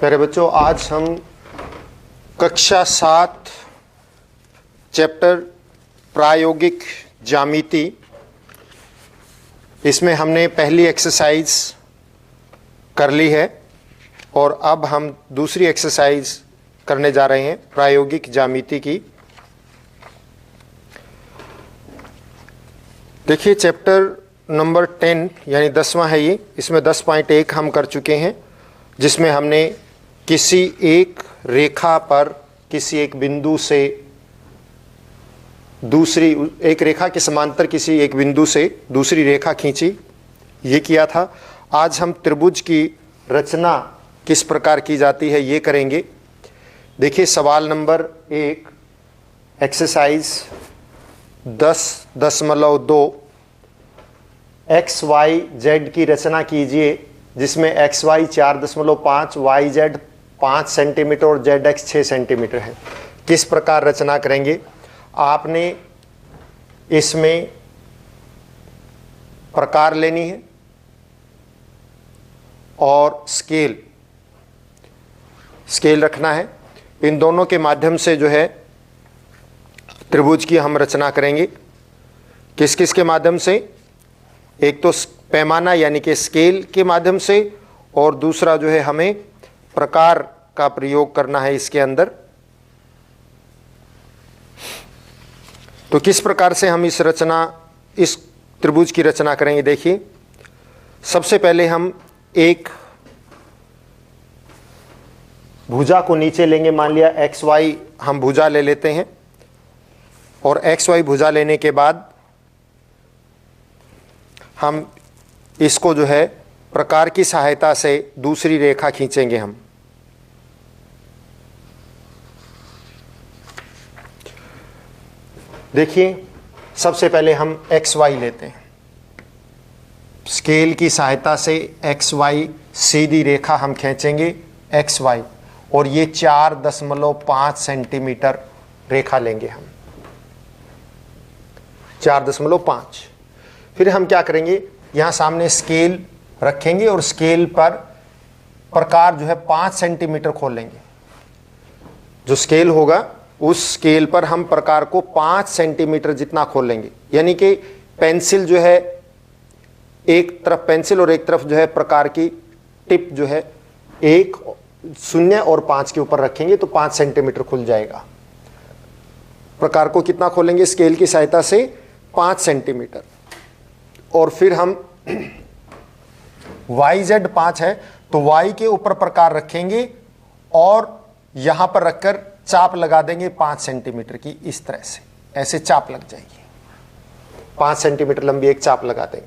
प्यारे बच्चों, आज हम कक्षा 7 चैप्टर प्रायोगिक ज्यामिति, इसमें हमने पहली एक्सरसाइज कर ली है और अब हम दूसरी एक्सरसाइज करने जा रहे हैं प्रायोगिक ज्यामिति की। देखिए, चैप्टर नंबर 10 यानी 10वां है ये। इसमें 10.1 हम कर चुके हैं, जिसमें हमने किसी एक रेखा पर किसी एक बिंदु से दूसरी एक रेखा के समांतर किसी एक बिंदु से दूसरी रेखा खींची, ये किया था। आज हम त्रिभुज की रचना किस प्रकार की जाती है ये करेंगे। देखिए, सवाल number 1, exercise 10.2 X Y Z की रचना कीजिए, जिसमें X Y 4.5, Y Z 5 centimetre और जेड एक्स 6 सेंटीमीटर है। किस प्रकार रचना करेंगे? आपने इसमें प्रकार लेनी है और स्केल रखना है। इन दोनों के माध्यम से जो है त्रिभुज की हम रचना करेंगे। किस किस के माध्यम से? एक तो पैमाना यानी कि स्केल के माध्यम से, और दूसरा जो है हमें प्रकार का प्रयोग करना है इसके अंदर। तो किस प्रकार से हम इस त्रिभुज की रचना करेंगे? देखिए, सबसे पहले हम एक भुजा को नीचे लेंगे। मान लिया एक्स वाई हम भुजा ले लेते हैं, और एक्स वाई भुजा लेने के बाद हम इसको जो है प्रकार की सहायता से दूसरी रेखा खींचेंगे हम। देखिए, सबसे पहले हम एक्स वाई लेते हैं। स्केल की सहायता से एक्स वाई सीधी रेखा हम खींचेंगे एक्स वाई, और ये 4.5 सेंटीमीटर रेखा लेंगे हम, 4.5। फिर हम क्या करेंगे, यहाँ सामने स्केल रखेंगे और स्केल पर प्रकार जो है 5 सेंटीमीटर खोलेंगे। जो स्केल होगा उस स्केल पर हम प्रकार को 5 सेंटीमीटर जितना खोलेंगे। यानी कि पेंसिल जो है, एक तरफ पेंसिल और एक तरफ जो है प्रकार की टिप जो है 1, 0 और 5 के ऊपर रखेंगे तो 5 सेंटीमीटर खुल जाएगा। प्रकार को कितना खोलेंगे स्केल की सहायता से? 5 सेंटीमीटर। और फिर हम वाई जेड 5 है तो वाई के ऊपर प्रकार रखेंगे और यहां पर रखकर चाप लगा देंगे 5 सेंटीमीटर की। इस तरह से ऐसे चाप लग जाएगी, 5 सेंटीमीटर लंबी एक चाप लगा देंगे।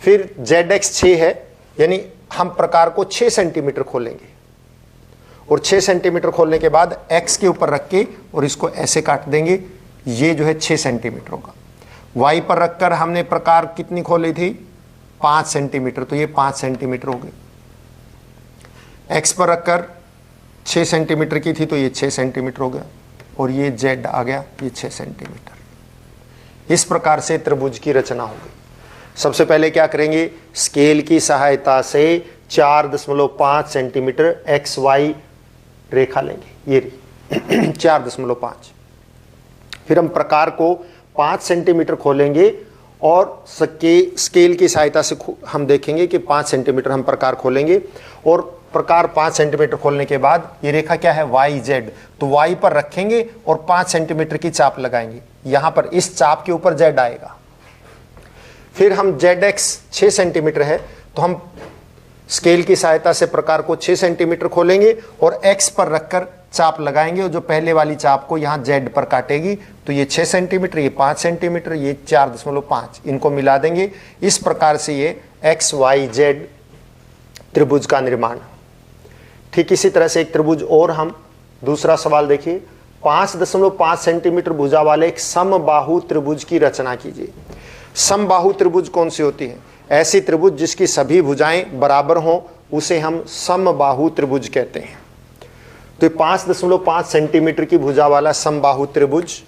फिर जेड एक्स 6 है, यानी हम प्रकार को 6 सेंटीमीटर खोलेंगे, और 6 सेंटीमीटर खोलने के बाद एक्स के ऊपर रख के और इसको ऐसे काट देंगे। ये जो है 6 सेंटीमीटर होगा। वाई पर रखकर हमने प्रकार कितनी खोली थी? 5 सेंटीमीटर, तो ये 5 सेंटीमीटर हो गई। एक्स पर रखकर 6 सेंटीमीटर की थी तो ये 6 सेंटीमीटर हो गया, और ये जेड आ गया, ये 6 सेंटीमीटर। इस प्रकार से त्रिभुज की रचना हो गई। सबसे पहले क्या करेंगे, स्केल की सहायता से 4.5 सेंटीमीटर एक्स वाई रेखा लेंगे, ये 4.5। फिर हम प्रकार को 5 सेंटीमीटर खोलेंगे और स्केल की सहायता से हम देखेंगे कि 5 सेंटीमीटर हम प्रकार खोलेंगे, और प्रकार 5 सेंटीमीटर खोलने के बाद ये रेखा क्या है? Y Z. तो वाई पर रखेंगे और 5 सेंटीमीटर की चाप लगाएंगे। यहां पर इस चाप के ऊपर जेड आएगा। फिर हम जेड एक्स 6 सेंटीमीटर है तो हम स्केल की सहायता से प्रकार को 6 सेंटीमीटर खोलेंगे और एक्स पर रखकर चाप लगाएंगे, और जो पहले वाली चाप को यहाँ जेड पर काटेगी तो ये 6 सेंटीमीटर, ये 5 सेंटीमीटर, ये 4.5, इनको मिला देंगे। इस प्रकार से ये एक्स वाई जेड त्रिभुज का निर्माण। ठीक इसी तरह से एक त्रिभुज और हम दूसरा सवाल देखिए, 5.5 सेंटीमीटर भुजा वाले एक समबाहु त्रिभुज की रचना कीजिए। समबाहु त्रिभुज कौन सी होती है? ऐसी त्रिभुज जिसकी सभी भुजाएं बराबर हों उसे हम समबाहु त्रिभुज कहते हैं। तो 5.5 सेंटीमीटर की भुजा वाला समबाहु त्रिभुज,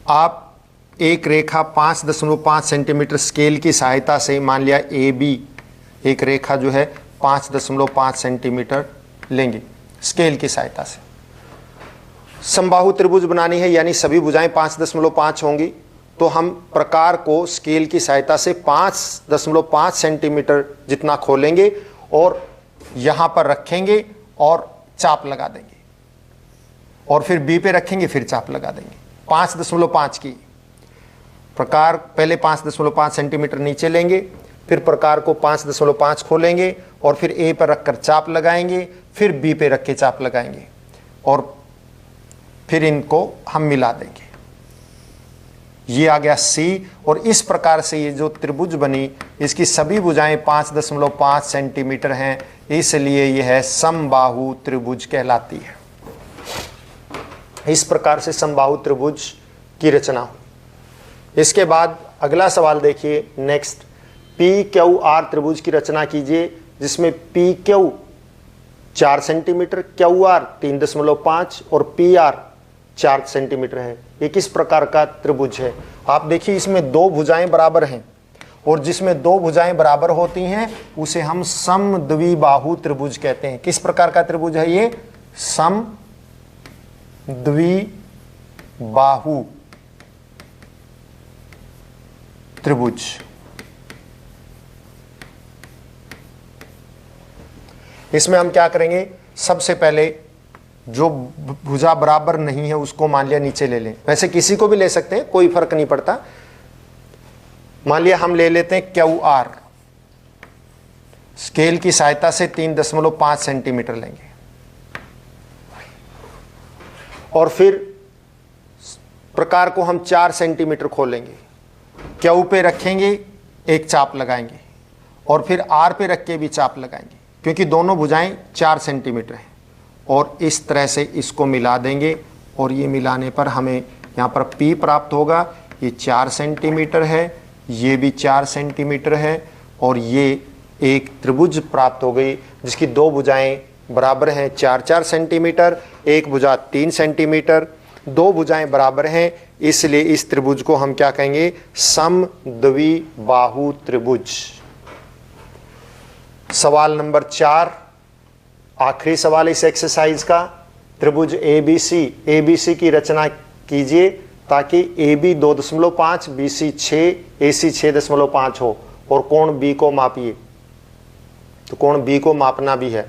आप एक रेखा 5.5 सेंटीमीटर स्केल की सहायता से, मान लिया ए बी एक रेखा जो है 5.5 सेंटीमीटर लेंगे स्केल की सहायता से। समबाहु त्रिभुज बनानी है यानी सभी भुजाएं 5.5 होंगी, तो हम प्रकार को स्केल की सहायता से 5.5 सेंटीमीटर जितना खोलेंगे और यहां पर रखेंगे और चाप लगा देंगे, और फिर बी पे रखेंगे, फिर चाप लगा देंगे। 5.5 की प्रकार पहले 5.5 सेंटीमीटर नीचे लेंगे, फिर प्रकार को 5.5 खोलेंगे और फिर ए पर रखकर चाप लगाएंगे, फिर बी पे रख के चाप लगाएंगे और फिर इनको हम मिला देंगे। ये आ गया सी। और इस प्रकार से ये जो त्रिभुज बनी, इसकी सभी भुजाएं 5.5 सेंटीमीटर हैं, इसलिए यह है समबाहु त्रिभुज कहलाती है। इस प्रकार से समबाहु त्रिभुज की रचना हो। इसके बाद अगला सवाल देखिए नेक्स्ट, पी क्यू आर त्रिभुज की रचना कीजिए जिसमें P Q 4 centimetre, Q R 3.5 और पी आर 4 सेंटीमीटर है। ये किस प्रकार का त्रिभुज है? आप देखिए इसमें दो भुजाएं बराबर हैं, और जिसमें दो भुजाएं बराबर होती हैं उसे हम समद्विबाहु त्रिभुज कहते हैं। किस प्रकार का त्रिभुज है ये? समद्विबाहु त्रिभुज। इसमें हम क्या करेंगे, सबसे पहले जो भुजा बराबर नहीं है उसको मान लिया नीचे ले लें। वैसे किसी को भी ले सकते हैं, कोई फर्क नहीं पड़ता। मान लिया हम ले लेते हैं क्यू आर, स्केल की सहायता से 3.5 सेंटीमीटर लेंगे और फिर प्रकार को हम 4 सेंटीमीटर खोलेंगे, क्यू पे रखेंगे, एक चाप लगाएंगे और फिर आर पे रख के भी चाप लगाएंगे, क्योंकि दोनों भुजाएं 4 सेंटीमीटर हैं। और इस तरह से इसको मिला देंगे और ये मिलाने पर हमें यहाँ पर P प्राप्त होगा। ये 4 सेंटीमीटर है, ये भी 4 सेंटीमीटर है, और ये एक त्रिभुज प्राप्त हो गई जिसकी दो भुजाएं बराबर हैं 4-4 सेंटीमीटर, एक भुजा 3 सेंटीमीटर, दो भुजाएं बराबर हैं, इसलिए इस त्रिभुज को हम क्या कहेंगे? समद्विबाहु त्रिभुज। सवाल नंबर 4, आखिरी सवाल इस एक्सरसाइज का, त्रिभुज ABC की रचना कीजिए ताकि AB 2.5, BC 6, AC 6.5 हो, और कोण B को मापिए। तो कोण B को मापना भी है।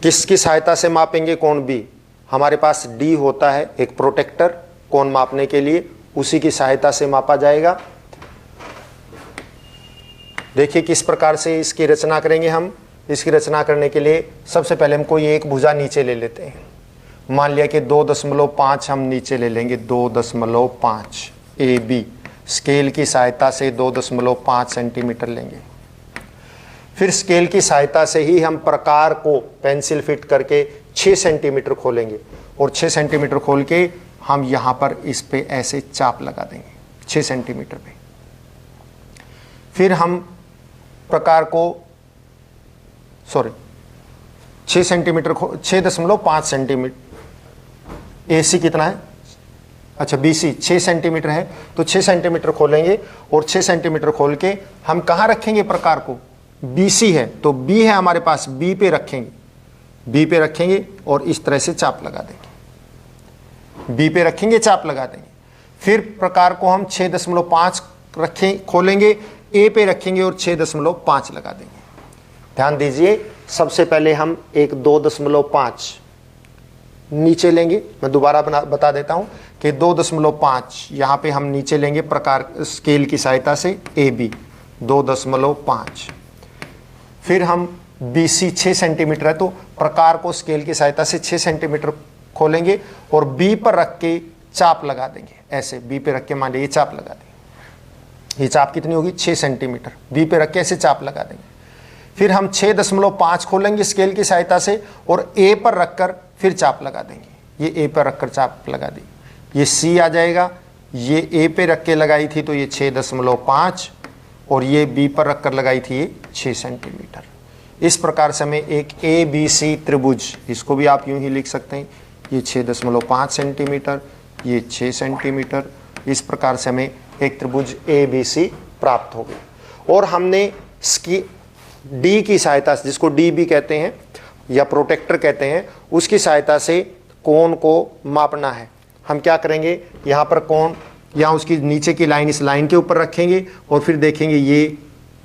किसकी सहायता से मापेंगे कोण B? हमारे पास D होता है एक प्रोटेक्टर कोण मापने के लिए, उसी की सहायता से मापा जाएगा। देखिए किस प्रकार से इसकी रचना करेंगे हम। इसकी रचना करने के लिए सबसे पहले हम कोई एक भुजा नीचे ले लेते हैं। मान लिया कि 2.5 हम नीचे ले लेंगे, 2.5 AB, स्केल की सहायता से 2.5 सेंटीमीटर लेंगे। फिर स्केल की सहायता से ही हम प्रकार को पेंसिल फिट करके 6 सेंटीमीटर खोलेंगे, और 6 सेंटीमीटर खोल के हम यहाँ पर इस पे ऐसे चाप लगा देंगे 6 सेंटीमीटर पे। फिर हम प्रकार को 6 सेंटीमीटर 6.5 सेंटीमीटर। AC कितना है? अच्छा BC 6 सेंटीमीटर है, तो 6 सेंटीमीटर खोलेंगे और 6 सेंटीमीटर खोल के हम कहाँ रखेंगे प्रकार को? BC है तो B है हमारे पास, B पे रखेंगे और इस तरह से चाप लगा देंगे। B पे रखेंगे, चाप लगा देंगे। फिर प्रकार को हम 6.5 खोलेंगे, A पे रखेंगे और 6.5 लगा देंगे। ध्यान दीजिए, सबसे पहले हम एक 2.5 नीचे लेंगे। मैं दोबारा बता देता हूं कि 2.5 यहाँ पे हम नीचे लेंगे प्रकार स्केल की सहायता से AB 2.5। फिर हम BC 6 सेंटीमीटर है तो प्रकार को स्केल की सहायता से 6 सेंटीमीटर खोलेंगे और B पर रख के चाप लगा देंगे। ऐसे B पे रख के मान लीजिए चाप लगा देंगे। ये चाप कितनी होगी? 6 सेंटीमीटर। B पे रख के ऐसे चाप लगा देंगे। फिर हम 6.5 खोलेंगे स्केल की सहायता से और A पर रखकर फिर चाप लगा देंगे। ये A पर रखकर चाप लगा दी, ये C आ जाएगा। ये A पे रख के लगाई थी तो ये 6.5 और ये B पर रखकर लगाई थी ये 6 सेंटीमीटर। इस प्रकार से हमें एक ABC त्रिभुज, इसको भी आप यूं ही लिख सकते हैं, ये 6.5 सेंटीमीटर, ये 6 सेंटीमीटर, इस प्रकार से हमें एक त्रिभुज ABC प्राप्त हो गई। और हमने डी की सहायता से, जिसको डी भी कहते हैं या प्रोटेक्टर कहते हैं, उसकी सहायता से कोण को मापना है। हम क्या करेंगे, यहाँ पर कोण, यहाँ उसकी नीचे की लाइन इस लाइन के ऊपर रखेंगे और फिर देखेंगे ये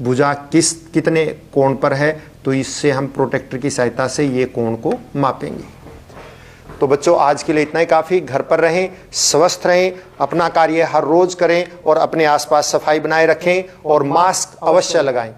भुजा कितने कोण पर है, तो इससे हम प्रोटेक्टर की सहायता से ये कोण को मापेंगे। तो बच्चों आज के लिए इतना ही काफ़ी। घर पर रहें, स्वस्थ रहें, अपना कार्य हर रोज करें और अपने आसपास सफाई बनाए रखें और मास्क अवश्य लगाएं।